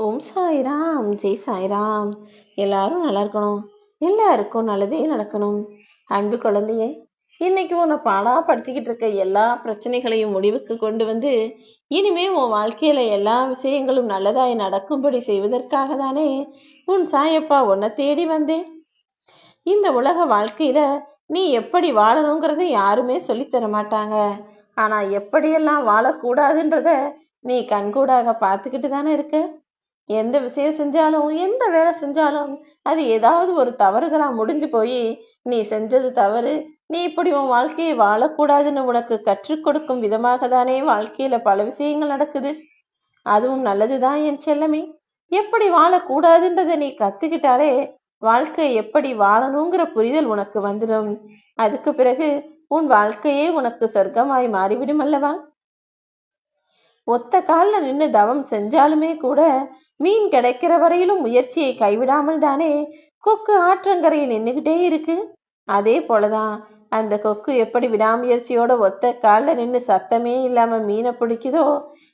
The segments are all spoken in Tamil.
ஓம் சாய்ராம், ஜெய் சாய்ராம். எல்லாரும் நல்லா இருக்கணும், எல்லாருக்கும் நல்லதே நடக்கணும். அன்பு குழந்தையே, இன்னைக்கு உன்னை பாடாப்படுத்திக்கிட்டு இருக்க எல்லா பிரச்சனைகளையும் முடிவுக்கு கொண்டு வந்து இனிமே உன் வாழ்க்கையில எல்லா விஷயங்களும் நல்லதாய் நடக்கும்படி செய்வதற்காக தானே உன் சாயப்பா உன்னை தேடி வந்தேன். இந்த உலக வாழ்க்கையில நீ எப்படி வாழணுங்கிறத யாருமே சொல்லித்தர மாட்டாங்க. ஆனா எப்படியெல்லாம் வாழக்கூடாதுன்றத நீ கண்கூடாக பார்த்துக்கிட்டு தானே இருக்க. எந்த விஷயம் செஞ்சாலும் எந்த வேலை செஞ்சாலும் அது ஏதாவது ஒரு தவறுதலா முடிஞ்சு போய் நீ செஞ்சது தவறு, நீ இப்படி உன் வாழ்க்கையை வாழக்கூடாதுன்னு உனக்கு கற்றுக் கொடுக்கும் விதமாக தானே வாழ்க்கையில பல விஷயங்கள் நடக்குது. அதுவும் நல்லதுதான் என் செல்லமே. எப்படி வாழக்கூடாதுன்றதை நீ கத்துக்கிட்டாலே வாழ்க்கை எப்படி வாழணுங்கிற புரிதல் உனக்கு வந்துடும். அதுக்கு பிறகு உன் வாழ்க்கையே உனக்கு சொர்க்கமாய் மாறிவிடும் அல்லவா. ஒத்த காலில் நின்று தவம் செஞ்சாலுமே கூட மீன் கிடைக்கிற வரையிலும் முயற்சியை கைவிடாமல் தானே கொக்கு ஆற்றங்கரையில் நின்றுகிட்டே இருக்கு. அதே போலதான் அந்த கொக்கு எப்படி விடாமுயற்சியோட ஒத்த காலில் நின்று சத்தமே இல்லாம மீனை பிடிக்குதோ,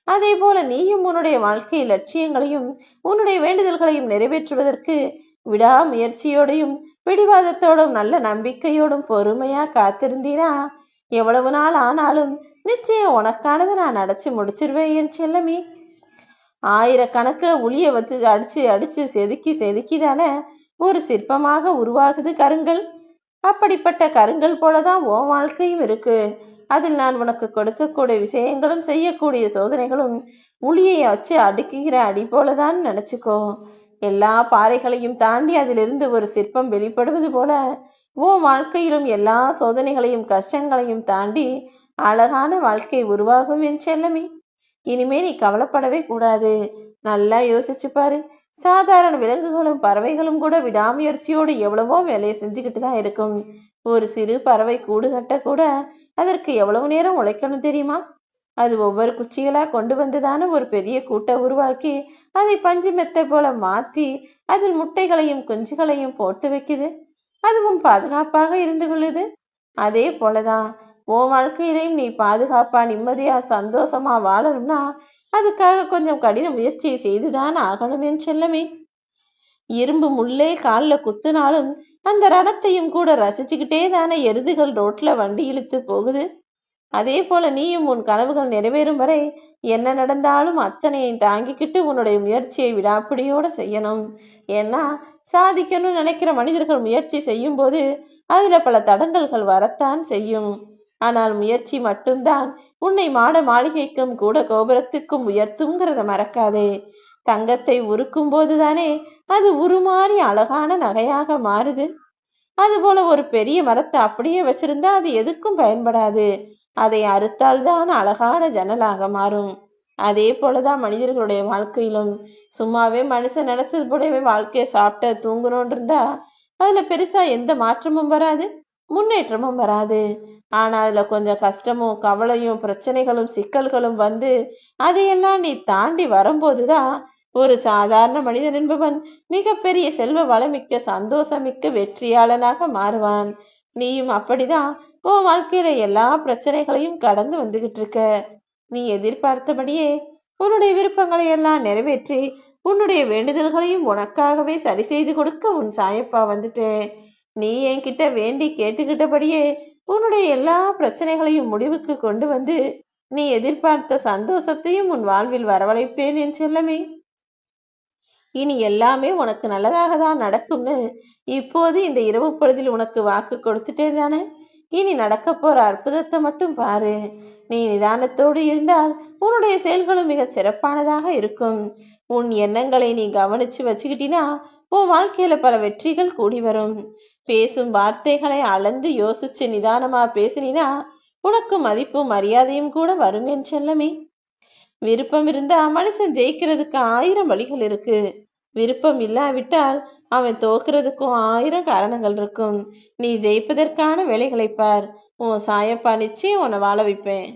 அதே போல நீயும் உன்னுடைய வாழ்க்கை லட்சியங்களையும் உன்னுடைய வேண்டுதல்களையும் நிறைவேற்றுவதற்கு விடாமுயற்சியோடையும் பிடிவாதத்தோடும் நல்ல நம்பிக்கையோடும் பொறுமையா காத்திருந்தீனா எவ்வளவு நாள் ஆனாலும் நிச்சயம் உனக்கானதை நான் அடைச்சு முடிச்சிருவேன் என் செல்லமே. ஆயிரக்கணக்கில் உளிய வச்சு அடிச்சு அடிச்சு செதுக்கி செதுக்கி தானே ஒரு சிற்பமாக உருவாகுது கருங்கல். அப்படிப்பட்ட கருங்கல் போலதான் உன் வாழ்க்கையும் இருக்கு. அதில் நான் உனக்கு கொடுக்கக்கூடிய விஷயங்களும் செய்யக்கூடிய சோதனைகளும் உளியை வச்சு அடுக்குகிற அடி போலதான் நினைச்சுக்கோ. எல்லா பாறைகளையும் தாண்டி அதிலிருந்து ஒரு சிற்பம் வெளிப்படுவது போல உன் வாழ்க்கையிலும் எல்லா சோதனைகளையும் கஷ்டங்களையும் தாண்டி அழகான வாழ்க்கை உருவாகும் என் செல்லமே. இனிமே நீ கவலைப்படவே கூடாது. நல்லா யோசிச்சு பாரு. சாதாரண விலங்குகளும் பறவைகளும் கூட விடாமுயற்சியோடு எவ்வளவோ வேலையை செஞ்சுக்கிட்டு தான் இருக்கும். ஒரு சிறு பறவை கூடு கட்ட கூட அதற்கு எவ்வளவு நேரம் உழைக்கணும் தெரியுமா? அது ஒவ்வொரு குச்சிகளா கொண்டு வந்துதானே ஒரு பெரிய கூட்டை உருவாக்கி அதை பஞ்சு மெத்தை போல மாத்தி அதில் முட்டைகளையும் குஞ்சுகளையும் போட்டு வைக்குது. அதுவும் பாதுகாப்பாக இருந்து கொள்ளுது. அதே போலதான் உன் வாழ்க்கையிலையும் நீ பாதுகாப்பா நிம்மதியா சந்தோஷமா வாழணும்னா அதுக்காக கொஞ்சம் கடின முயற்சியை செய்துதான் ஆகணும் என் செல்லமே. இரும்பு முள்ளே காலில் குத்துனாலும் அந்த ரணத்தையும் கூட ரசிச்சுக்கிட்டே தானே எருதுகள் ரோட்ல வண்டி இழுத்து போகுது. அதே போல நீயும் உன் கனவுகள் நிறைவேறும் வரை என்ன நடந்தாலும் அத்தனையும் தாங்கிக்கிட்டு உன்னுடைய முயற்சியை விடாப்பிடியோட செய்யணும். ஏன்னா சாதிக்கணும்னு நினைக்கிற மனிதர்கள் முயற்சி செய்யும் போது அதுல பல தடங்கல்கள் வரத்தான் செய்யும். ஆனால் முயற்சி மட்டும்தான் உன்னை மாட மாளிகைக்கும் கூட கோபுரத்துக்கும் உயர்த்துங்கிறத மறக்காதே. தங்கத்தை உருக்கும் போதுதானே அது உருமாறி அழகான நகையாக மாறுது. அதுபோல ஒரு பெரிய மரத்தை அப்படியே வச்சிருந்தா அது எதுக்கும் பயன்படாது. அதை அறுத்தால்தான் அழகான ஜன்னலாக மாறும். அதே போலதான் மனிதர்களுடைய வாழ்க்கையிலும் சும்மாவே மனுஷன் நினைச்சது போலவே வாழ்க்கையை சாப்பிட்ட தூங்கணும்னு இருந்தா அதுல பெருசா எந்த மாற்றமும் வராது, முன்னேற்றமும் வராது. ஆனா அதுல கொஞ்சம் கஷ்டமும் கவலையும் பிரச்சனைகளும் சிக்கல்களும் வந்து அதையெல்லாம் நீ தாண்டி வரும்போதுதான் ஒரு சாதாரண மனிதன் என்பவன் மிகப்பெரிய செல்வ வளமிக்க சந்தோஷமிக்க வெற்றியாளனாக மாறுவான். நீயும் அப்படிதான் உன் வாழ்க்கையில எல்லா பிரச்சனைகளையும் கடந்து வந்துகிட்டு இருக்க. நீ எதிர்பார்த்தபடியே உன்னுடைய விருப்பங்களை எல்லாம் நிறைவேற்றி உன்னுடைய வேண்டுதல்களையும் உனக்காகவே சரி செய்து கொடுக்க உன் சாயப்பா வந்துட்டேன். நீ என்கிட்ட வேண்டி கேட்டுக்கிட்டபடியே உன்னுடைய எல்லா பிரச்சனைகளையும் முடிவுக்கு கொண்டு வந்து நீ எதிர்பார்த்த சந்தோஷத்தையும் உன் வாழ்வில் வரவழைப்பேன் என் செல்லமே. இனி எல்லாமே உனக்கு நல்லதாக தான் நடக்கும்னு இப்போது இந்த இரவு பொழுதில் உனக்கு வாக்கு கொடுத்துட்டே தானே. இனி நடக்க போற அற்புதத்தை மட்டும் பாரு. நீ நிதானத்தோடு இருந்தால் உன்னுடைய செயல்களும் மிக சிறப்பானதாக இருக்கும். உன் எண்ணங்களை நீ கவனிச்சு வச்சுக்கிட்டினா உன் வாழ்க்கையில பல வெற்றிகள் கூடி வரும். பேசும் வார்த்தைகளை அளந்து யோசிச்சு நிதானமா பேசினா உனக்கு மதிப்பும் மரியாதையும் கூட வரும் என் செல்லமே. விருப்பம் இருந்தா மனுஷன் ஜெயிக்கிறதுக்கு 1000 வழிகள் இருக்கு. விருப்பம் இல்லாவிட்டால் அவன் தோக்குறதுக்கும் 1000 காரணங்கள் இருக்கும். நீ ஜெயிப்பதற்கான வேலைகளை பார். உன் சாயப்பா நிச்சயம் உன்னை வாழ வைப்பேன்.